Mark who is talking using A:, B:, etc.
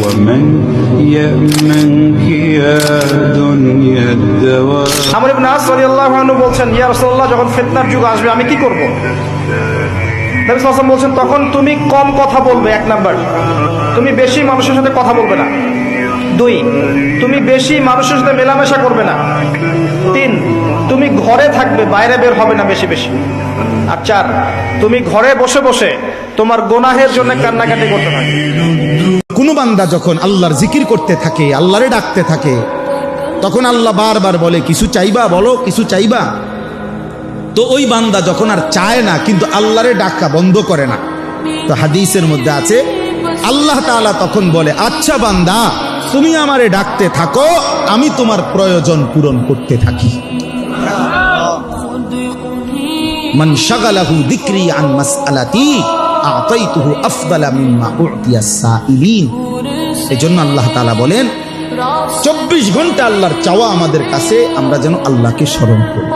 A: ومن يأمنك يا دنيا الدوام
B: আমর ইবনে আস রাদিয়াল্লাহু আনহু বলছেন, ইয়া রাসূলুল্লাহ, যখন ফিতনার যুগ আসবে আমি কি করব? নবী সাল্লাল্লাহু আলাইহি ওয়াসাল্লাম বলছেন, তখন তুমি কম কথা বলবে। এক নাম্বার, তুমি বেশি মানুষের সাথে কথা বলবে না। 2, তুমি বেশি মানুষের সাথে মেলামেশা করবে না। 3, তুমি ঘরে থাকবে, বাইরে বের হবে না বেশি বেশি। আর 4, তুমি ঘরে বসে বসে তোমার গুনাহের জন্য কান্নাকাটি করতে থাকবে।
C: কোন বান্দা যখন আল্লাহর জিকির করতে থাকে, আল্লাহরে ডাকতে থাকে, তখন আল্লাহ বারবার বলে, কিছু চাইবা, বলো কিছু চাইবা। তো ওই বান্দা যখন আর চায় না, কিন্তু আল্লাহরে ডাকা বন্ধ করে না, তো হাদিসের মধ্যে আছে আল্লাহ তাআলা তখন বলে, আচ্ছা বান্দা, তুমি আমারে ডাকতে থাকো, আমি তোমার প্রয়োজন পূরণ করতে থাকি। মান শাগালাহু যিকরি আন মাসআলাতি আতাইতুহু আফদালা মিম্মা উতিয়াস সাইলিন। এজন্য আল্লাহ তাআলা বলেন, 24 ঘন্টা আল্লাহর চাওয়া আমাদের কাছে, আমরা যেন আল্লাহকে স্মরণ করি।